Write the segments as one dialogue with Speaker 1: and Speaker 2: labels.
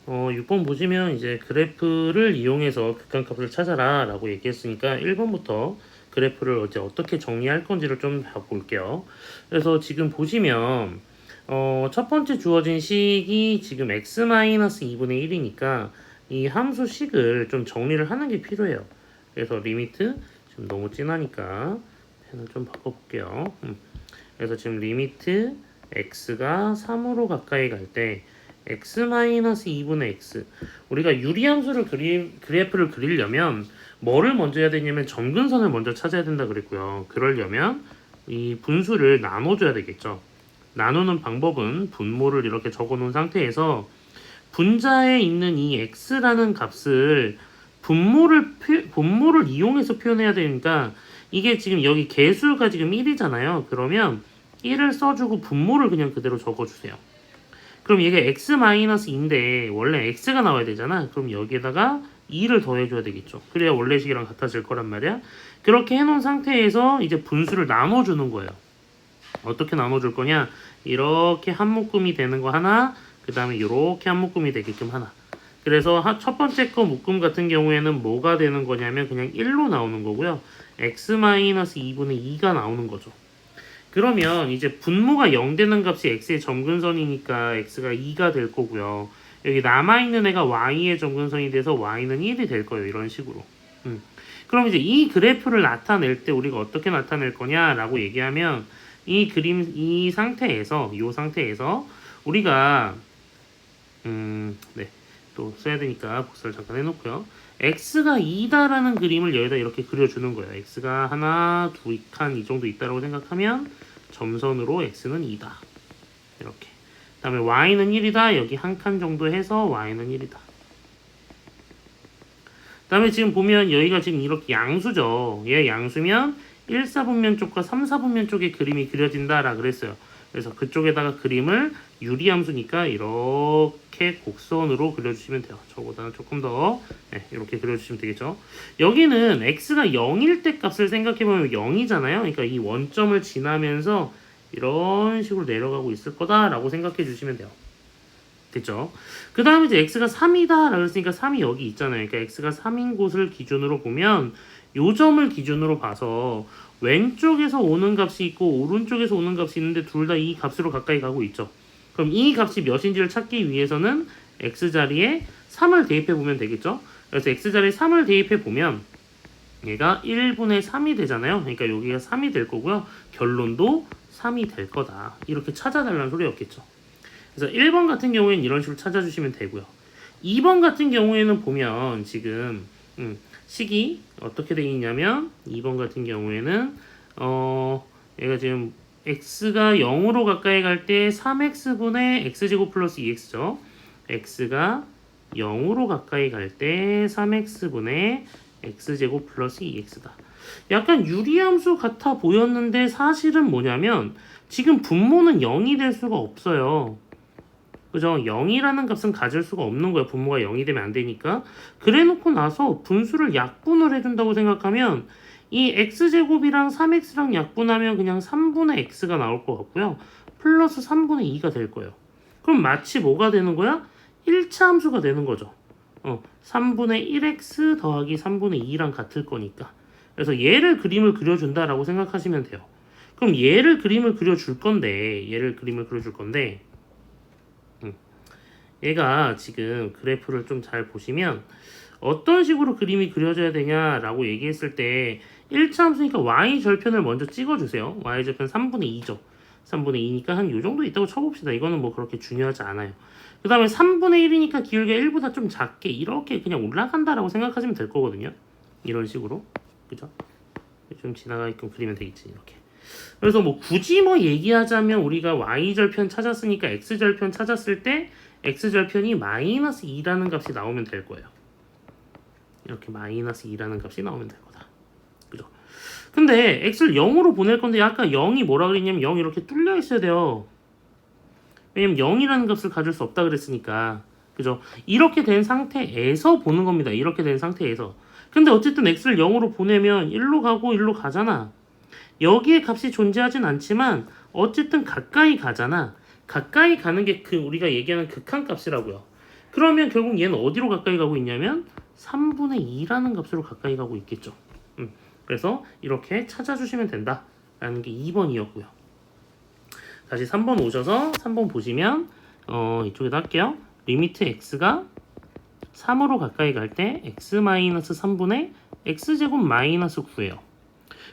Speaker 1: 6번 보시면 이제 그래프를 이용해서 극한값을 찾아라 라고 얘기했으니까 1번부터 그래프를 이제 어떻게 정리할 건지를 좀 볼게요. 그래서 지금 보시면 첫 번째 주어진 식이 지금 x-2분의 1이니까 이 함수 식을 좀 정리를 하는 게 필요해요. 그래서 리미트 지금 너무 진하니까 펜을 좀 바꿔볼게요. 그래서 지금 리미트 x가 3으로 가까이 갈 때 x-2분의 x 우리가 유리함수를 그래프를 그리려면 뭐를 먼저 해야 되냐면 점근선을 먼저 찾아야 된다 그랬고요. 그러려면 이 분수를 나눠줘야 되겠죠. 나누는 방법은 분모를 이렇게 적어놓은 상태에서 분자에 있는 이 x라는 값을 분모를 이용해서 표현해야 되니까 이게 지금 여기 개수가 지금 1이잖아요. 그러면 1을 써주고 분모를 그냥 그대로 적어주세요. 그럼 이게 x-2인데 원래 x가 나와야 되잖아. 그럼 여기에다가 2를 더해줘야 되겠죠. 그래야 원래식이랑 같아질 거란 말이야. 그렇게 해놓은 상태에서 이제 분수를 나눠주는 거예요. 어떻게 나눠줄 거냐? 이렇게 한 묶음이 되는 거 하나, 그 다음에 이렇게 한 묶음이 되게끔 하나. 그래서 첫 번째 거 묶음 같은 경우에는 뭐가 되는 거냐면 그냥 1로 나오는 거고요. x-2분의 2가 나오는 거죠. 그러면 이제 분모가 0 되는 값이 x의 점근선이니까 x가 2가 될 거고요. 여기 남아있는 애가 y의 점근선이 돼서 y는 1이 될 거예요. 이런 식으로. 그럼 이제 이 그래프를 나타낼 때 우리가 어떻게 나타낼 거냐라고 얘기하면 이 상태에서 우리가 네, 또 써야 되니까 복사를 잠깐 해놓고요. x가 2다라는 그림을 여기다 이렇게 그려주는 거예요. x가 하나, 두 칸 이 정도 있다라고 생각하면 점선으로 x는 2다. 이렇게. 그 다음에 y는 1이다. 여기 한 칸 정도 해서 y는 1이다. 그 다음에 지금 보면 여기가 지금 이렇게 양수죠. 얘 양수면 1, 4분면 쪽과 3, 4분면 쪽에 그림이 그려진다라 그랬어요. 그래서 그쪽에다가 그림을 유리함수니까 이렇게 곡선으로 그려주시면 돼요. 저보다는 조금 더 이렇게 그려주시면 되겠죠. 여기는 x가 0일 때 값을 생각해보면 0이잖아요. 그러니까 이 원점을 지나면서 이런 식으로 내려가고 있을 거다라고 생각해 주시면 돼요. 됐죠? 그 다음에 이제 x가 3이다 라고 했으니까 3이 여기 있잖아요. 그러니까 x가 3인 곳을 기준으로 보면 요 점을 기준으로 봐서 왼쪽에서 오는 값이 있고 오른쪽에서 오는 값이 있는데 둘 다 이 값으로 가까이 가고 있죠. 그럼 이 값이 몇인지를 찾기 위해서는 x자리에 3을 대입해 보면 되겠죠. 그래서 x자리에 3을 대입해 보면 얘가 1분의 3이 되잖아요. 그러니까 여기가 3이 될 거고요. 결론도 3이 될 거다. 이렇게 찾아달라는 소리였겠죠. 그래서 1번 같은 경우에는 이런 식으로 찾아주시면 되고요. 2번 같은 경우에는 보면 지금 식이 어떻게 되어 있냐면 2번 같은 경우에는 얘가 지금 x가 0으로 가까이 갈 때 3x분의 x제곱 플러스 2x죠. x가 0으로 가까이 갈 때 3x분의 x제곱 플러스 2x다. 약간 유리함수 같아 보였는데 사실은 뭐냐면 지금 분모는 0이 될 수가 없어요. 그죠? 0이라는 값은 가질 수가 없는 거예요. 분모가 0이 되면 안 되니까. 그래 놓고 나서 분수를 약분을 해준다고 생각하면 이 x제곱이랑 3x랑 약분하면 그냥 3분의 x가 나올 것 같고요. 플러스 3분의 2가 될 거예요. 그럼 마치 뭐가 되는 거야? 1차 함수가 되는 거죠. 3분의 1x 더하기 3분의 2랑 같을 거니까. 그래서 얘를 그림을 그려준다라고 생각하시면 돼요. 그럼 얘를 그림을 그려줄 건데 얘가 지금 그래프를 좀 잘 보시면 어떤 식으로 그림이 그려져야 되냐라고 얘기했을 때 1차 함수니까 y절편을 먼저 찍어주세요. y절편 3분의 2죠. 3분의 2니까 한 요 정도 있다고 쳐봅시다. 이거는 뭐 그렇게 중요하지 않아요. 그 다음에 3분의 1이니까 기울기가 1보다 좀 작게 이렇게 그냥 올라간다라고 생각하시면 될 거거든요. 이런 식으로. 그죠? 좀 지나가게끔 그리면 되겠지. 이렇게. 그래서 뭐 굳이 뭐 얘기하자면 우리가 y절편 찾았으니까 x절편 찾았을 때 x절편이 마이너스 2라는 값이 나오면 될 거예요. 이렇게 마이너스 2라는 값이 나오면 될 거다. 그죠? 근데 x를 0으로 보낼 건데 아까 0이 뭐라 그랬냐면 0이 이렇게 뚫려 있어야 돼요. 왜냐면 0이라는 값을 가질 수 없다 그랬으니까. 그죠? 이렇게 된 상태에서 보는 겁니다. 이렇게 된 상태에서. 근데 어쨌든 x를 0으로 보내면 1로 가고 1로 가잖아. 여기에 값이 존재하진 않지만 어쨌든 가까이 가잖아. 가까이 가는 게 우리가 얘기하는 극한값이라고요. 그러면 결국 얘는 어디로 가까이 가고 있냐면 3분의 2라는 값으로 가까이 가고 있겠죠. 그래서 이렇게 찾아주시면 된다라는 게 2번이었고요. 다시 3번 오셔서 3번 보시면 이쪽에다 할게요. 리미트 x가 3으로 가까이 갈 때 x-3분의 x제곱 마이너스 9예요.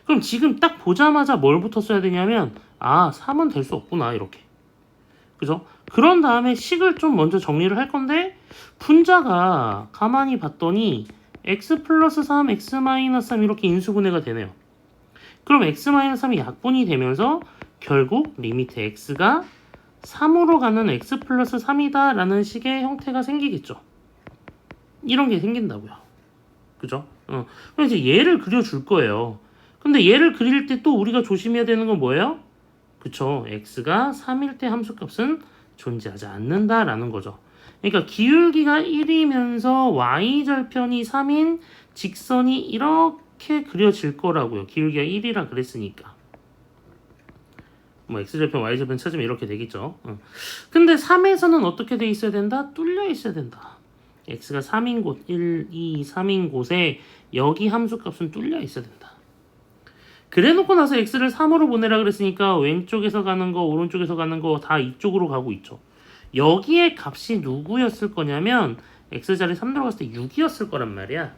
Speaker 1: 그럼 지금 딱 보자마자 뭘부터 써야 되냐면 3은 될 수 없구나 이렇게. 그죠? 그런 다음에 식을 좀 먼저 정리를 할 건데 분자가 가만히 봤더니 x 플러스 3, x 마이너스 3 이렇게 인수분해가 되네요. 그럼 x 마이너스 3이 약분이 되면서 결국 리미트 x가 3으로 가는 x 플러스 3이다 라는 식의 형태가 생기겠죠. 이런 게 생긴다고요. 그죠? 그럼 이제 얘를 그려줄 거예요. 근데 얘를 그릴 때 또 우리가 조심해야 되는 건 뭐예요? 그쵸? x가 3일 때 함수값은 존재하지 않는다라는 거죠. 그러니까 기울기가 1이면서 y절편이 3인 직선이 이렇게 그려질 거라고요. 기울기가 1이라 그랬으니까. 뭐 x절편, y절편 찾으면 이렇게 되겠죠. 근데 3에서는 어떻게 돼 있어야 된다? 뚫려 있어야 된다. x가 3인 곳, 1, 2, 3인 곳에 여기 함수값은 뚫려 있어야 된다. 그래놓고 나서 x를 3으로 보내라 그랬으니까 왼쪽에서 가는 거, 오른쪽에서 가는 거 다 이쪽으로 가고 있죠. 여기에 값이 누구였을 거냐면 x자리 3 들어갔을 때 6이었을 거란 말이야.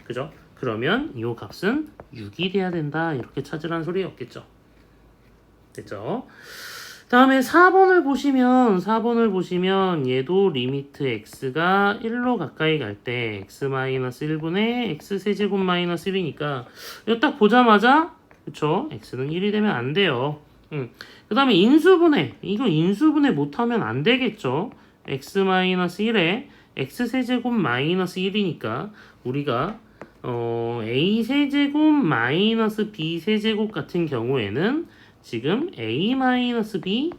Speaker 1: 그죠? 그러면 이 값은 6이 돼야 된다. 이렇게 찾으라는 소리였겠죠. 됐죠? 다음에 4번을 보시면 얘도 리미트 x가 1로 가까이 갈 때 x-1분의 x세제곱 마이너스 1이니까 이거 딱 보자마자 그쵸? x는 1이 되면 안 돼요. 그 다음에 인수분해. 이거 인수분해 못하면 안 되겠죠. x-1에 x세제곱 마이너스 1이니까 우리가 a세제곱 마이너스 b세제곱 같은 경우에는 지금 a-b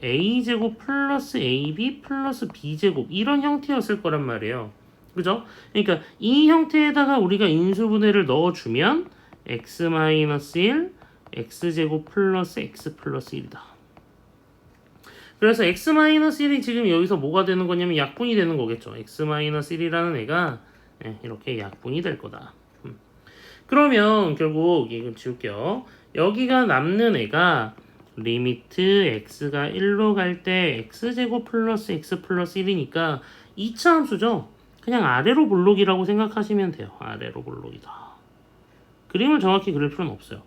Speaker 1: a제곱 플러스 ab 플러스 b제곱 이런 형태였을 거란 말이에요. 그죠? 그러니까 이 형태에다가 우리가 인수분해를 넣어주면 x-1 x제곱 플러스 x 플러스 1이다. 그래서 x-1이 지금 여기서 뭐가 되는 거냐면 약분이 되는 거겠죠. x-1이라는 애가 이렇게 약분이 될 거다. 그러면 결국 이건 지울게요. 여기가 남는 애가 리미트 x가 1로 갈 때 x제곱 플러스 x 플러스 1이니까 2차 함수죠. 그냥 아래로 볼록이라고 생각하시면 돼요. 아래로 볼록이다. 그림을 정확히 그릴 필요는 없어요.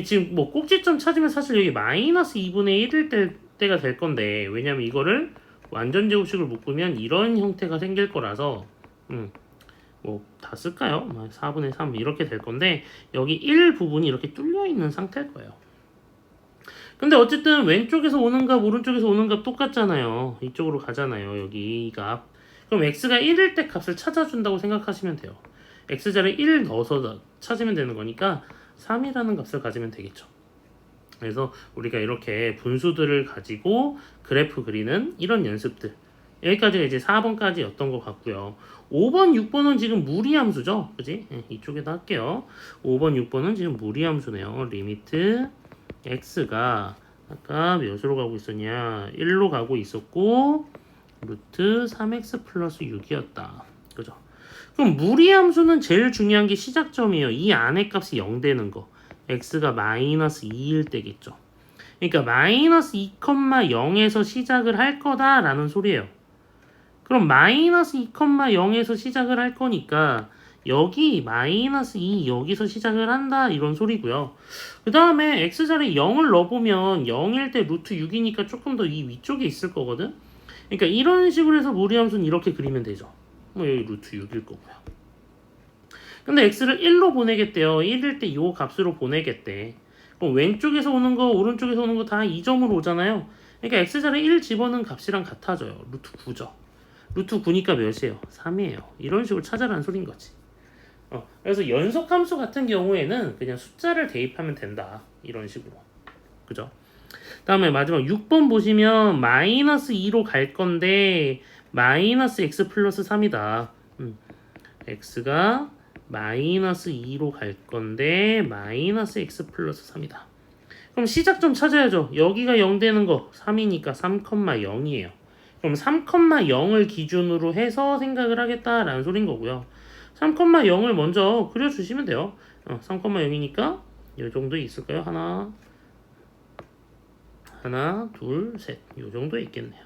Speaker 1: 지금 뭐 꼭지점 찾으면 사실 여기 마이너스 2분의 1일 때가 될 건데 왜냐면 이거를 완전 제곱식을 묶으면 이런 형태가 생길 거라서 뭐 다 쓸까요? 4분의 3 이렇게 될 건데 여기 1 부분이 이렇게 뚫려 있는 상태일 거예요. 근데 어쨌든 왼쪽에서 오는 값 오른쪽에서 오는 값 똑같잖아요. 이쪽으로 가잖아요. 여기 이 값. 그럼 x가 1일 때 값을 찾아준다고 생각하시면 돼요. x자리에 1 넣어서 찾으면 되는 거니까 3이라는 값을 가지면 되겠죠. 그래서 우리가 이렇게 분수들을 가지고 그래프 그리는 이런 연습들 여기까지가 이제 4번까지였던 것 같고요. 5번, 6번은 지금 무리함수죠. 그지? 이쪽에다 할게요. 5번, 6번은 지금 무리함수네요. 리미트 x가 아까 몇으로 가고 있었냐 1로 가고 있었고 루트 3x 플러스 6이었다. 그죠? 그럼 무리함수는 제일 중요한 게 시작점이에요. 이 안에 값이 0 되는 거. x가 마이너스 2일 때겠죠. 그러니까 마이너스 2,0에서 시작을 할 거다라는 소리예요. 그럼 마이너스 2,0에서 시작을 할 거니까 여기 마이너스 2 여기서 시작을 한다 이런 소리고요. 그 다음에 x자리에 0을 넣어보면 0일 때 루트 6이니까 조금 더 이 위쪽에 있을 거거든. 그러니까 이런 식으로 해서 무리함수는 이렇게 그리면 되죠. 뭐 여기 루트 6일 거고요. 근데 x를 1로 보내겠대요. 1일 때 이 값으로 보내겠대. 그럼 왼쪽에서 오는 거 오른쪽에서 오는 거 다 2점으로 오잖아요. 그러니까 x자리에 1 집어넣은 값이랑 같아져요. 루트 9죠. 루트 9니까 몇이에요? 3이에요. 이런 식으로 찾아라는 소린 거지. 그래서 연속함수 같은 경우에는 그냥 숫자를 대입하면 된다. 이런 식으로. 그죠? 다음에 마지막 6번 보시면 마이너스 2로 갈 건데 마이너스 x 플러스 3이다. x가 마이너스 2로 갈 건데 마이너스 x 플러스 3이다. 그럼 시작점 찾아야죠. 여기가 0 되는 거 3이니까 3,0이에요. 그럼 3,0을 기준으로 해서 생각을 하겠다라는 소린 거고요. 3,0을 먼저 그려주시면 돼요. 3,0이니까 이 정도 있을까요? 하나, 둘, 셋. 이 정도 있겠네요.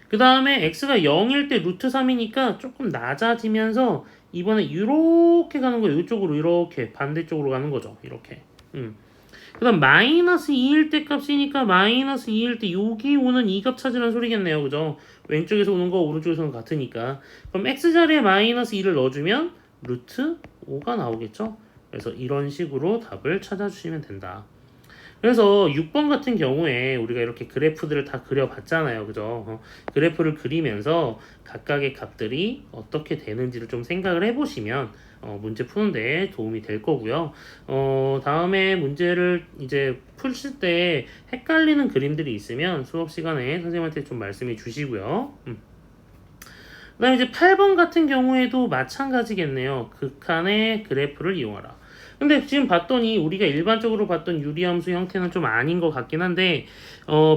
Speaker 1: 그 다음에 x가 0일 때 루트 3이니까 조금 낮아지면서 이번에 이렇게 가는 거예요. 이쪽으로 이렇게 반대쪽으로 가는 거죠. 이렇게. 그 다음 마이너스 2일 때 값이니까 마이너스 2일 때 여기 오는 이 값 찾으라는 소리겠네요. 그죠? 왼쪽에서 오는 거 오른쪽에서 오는 거 같으니까. 그럼 x자리에 마이너스 2를 넣어주면 루트 5가 나오겠죠? 그래서 이런 식으로 답을 찾아주시면 된다. 그래서 6번 같은 경우에 우리가 이렇게 그래프들을 다 그려봤잖아요. 그죠? 그래프를 그리면서 각각의 값들이 어떻게 되는지를 좀 생각을 해보시면 문제 푸는데 도움이 될 거고요. 다음에 문제를 이제 풀실 때 헷갈리는 그림들이 있으면 수업 시간에 선생님한테 좀 말씀해 주시고요. 그 다음에 이제 8번 같은 경우에도 마찬가지겠네요. 극한의 그래프를 이용하라. 근데 지금 봤더니 우리가 일반적으로 봤던 유리함수 형태는 좀 아닌 것 같긴 한데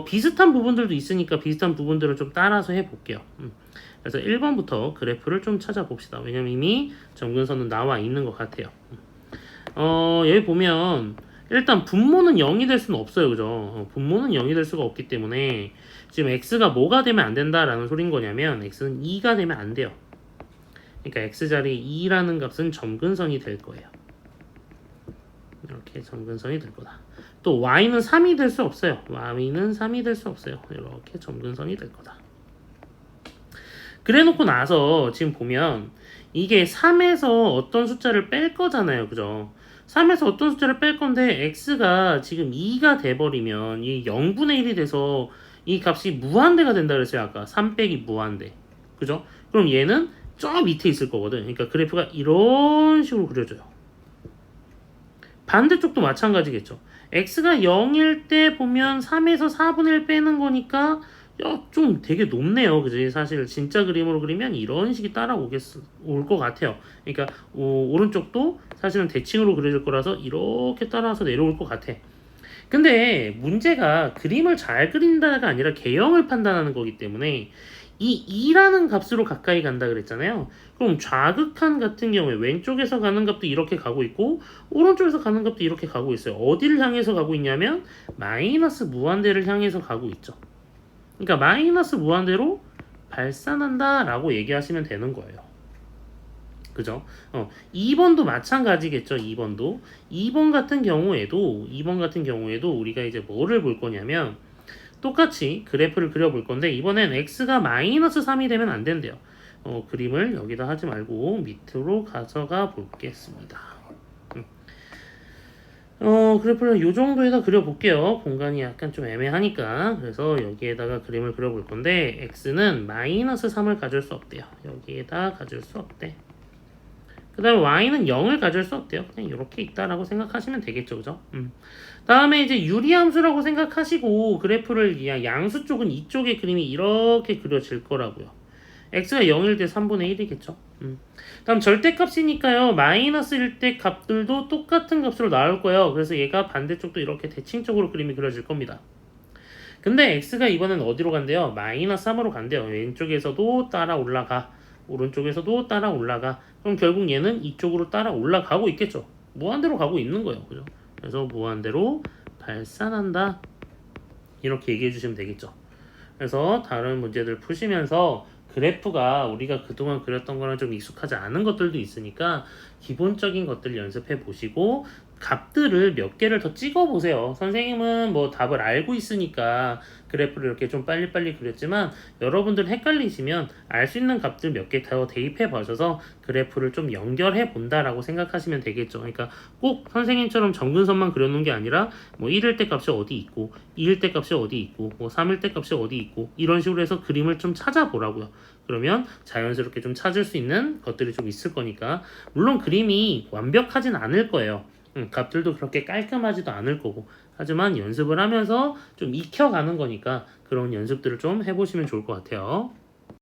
Speaker 1: 비슷한 부분들도 있으니까 비슷한 부분들을 좀 따라서 해볼게요. 그래서 1번부터 그래프를 좀 찾아봅시다. 왜냐면 이미 점근선은 나와 있는 것 같아요. 여기 보면 일단 분모는 0이 될 수는 없어요. 그죠? 분모는 0이 될 수가 없기 때문에 지금 x가 뭐가 되면 안 된다라는 소린 거냐면 x는 2가 되면 안 돼요. 그러니까 x자리에 2라는 값은 점근선이 될 거예요. 이렇게 점근선이 될 거다. 또 y는 3이 될 수 없어요. y는 3이 될 수 없어요. 이렇게 점근선이 될 거다. 그래 놓고 나서 지금 보면 이게 3에서 어떤 숫자를 뺄 거잖아요. 그죠? 3에서 어떤 숫자를 뺄 건데 x가 지금 2가 돼버리면 이 0분의 1이 돼서 이 값이 무한대가 된다 그랬어요. 아까 3 빼기 무한대. 그죠? 그럼 얘는 저 밑에 있을 거거든. 그러니까 그래프가 이런 식으로 그려져요. 반대쪽도 마찬가지겠죠. x가 0일 때 보면 3에서 4분의 1 빼는 거니까 좀 되게 높네요. 그지? 사실 진짜 그림으로 그리면 이런 식이 올 것 같아요. 그러니까 오른쪽도 사실은 대칭으로 그려질 거라서 이렇게 따라서 내려올 것 같아. 근데 문제가 그림을 잘 그린다가 아니라 개형을 판단하는 거기 때문에 이 2라는 값으로 가까이 간다 그랬잖아요. 그럼 좌극한 같은 경우에 왼쪽에서 가는 값도 이렇게 가고 있고 오른쪽에서 가는 값도 이렇게 가고 있어요. 어디를 향해서 가고 있냐면 마이너스 무한대를 향해서 가고 있죠. 그러니까 마이너스 무한대로 발산한다 라고 얘기하시면 되는 거예요. 그죠? 2번도 마찬가지겠죠. 2번 같은 경우에도 우리가 이제 뭐를 볼 거냐면 똑같이 그래프를 그려볼 건데 이번엔 x가 마이너스 3이 되면 안 된대요. 그림을 여기다 하지 말고 밑으로 가져가 보겠습니다. 그래프를 요 정도에다 그려볼게요. 공간이 약간 좀 애매하니까. 그래서 여기에다가 그림을 그려볼 건데 x는 마이너스 3을 가질 수 없대요. 여기에다 가질 수 없대. 그 다음에 y는 0을 가질 수 없대요. 그냥 이렇게 있다라고 생각하시면 되겠죠. 그죠? 다음에 이제 유리함수라고 생각하시고 그래프를 양수 쪽은 이쪽의 그림이 이렇게 그려질 거라고요. x가 0일 때 3분의 1이겠죠. 다음 절대값이니까요. 마이너스일 때 값들도 똑같은 값으로 나올 거예요. 그래서 얘가 반대쪽도 이렇게 대칭적으로 그림이 그려질 겁니다. 근데 x가 이번엔 어디로 간대요? 마이너스 3으로 간대요. 왼쪽에서도 따라 올라가. 오른쪽에서도 따라 올라가. 그럼 결국 얘는 이쪽으로 따라 올라가고 있겠죠. 무한대로 가고 있는 거예요. 그죠? 그래서 무한대로 발산한다. 이렇게 얘기해 주시면 되겠죠. 그래서 다른 문제들 푸시면서 그래프가 우리가 그동안 그렸던 거랑 좀 익숙하지 않은 것들도 있으니까 기본적인 것들 연습해 보시고 값들을 몇 개를 더 찍어 보세요. 선생님은 뭐 답을 알고 있으니까 그래프를 이렇게 좀 빨리빨리 그렸지만 여러분들 헷갈리시면 알 수 있는 값들 몇 개 더 대입해 보셔서 그래프를 좀 연결해 본다라고 생각하시면 되겠죠. 그러니까 꼭 선생님처럼 점근선만 그려놓은 게 아니라 뭐 1일 때 값이 어디 있고 2일 때 값이 어디 있고 뭐 3일 때 값이 어디 있고 이런 식으로 해서 그림을 좀 찾아보라고요. 그러면 자연스럽게 좀 찾을 수 있는 것들이 좀 있을 거니까 물론 그림이 완벽하진 않을 거예요. 값들도 그렇게 깔끔하지도 않을 거고 하지만 연습을 하면서 좀 익혀가는 거니까 그런 연습들을 좀 해보시면 좋을 것 같아요.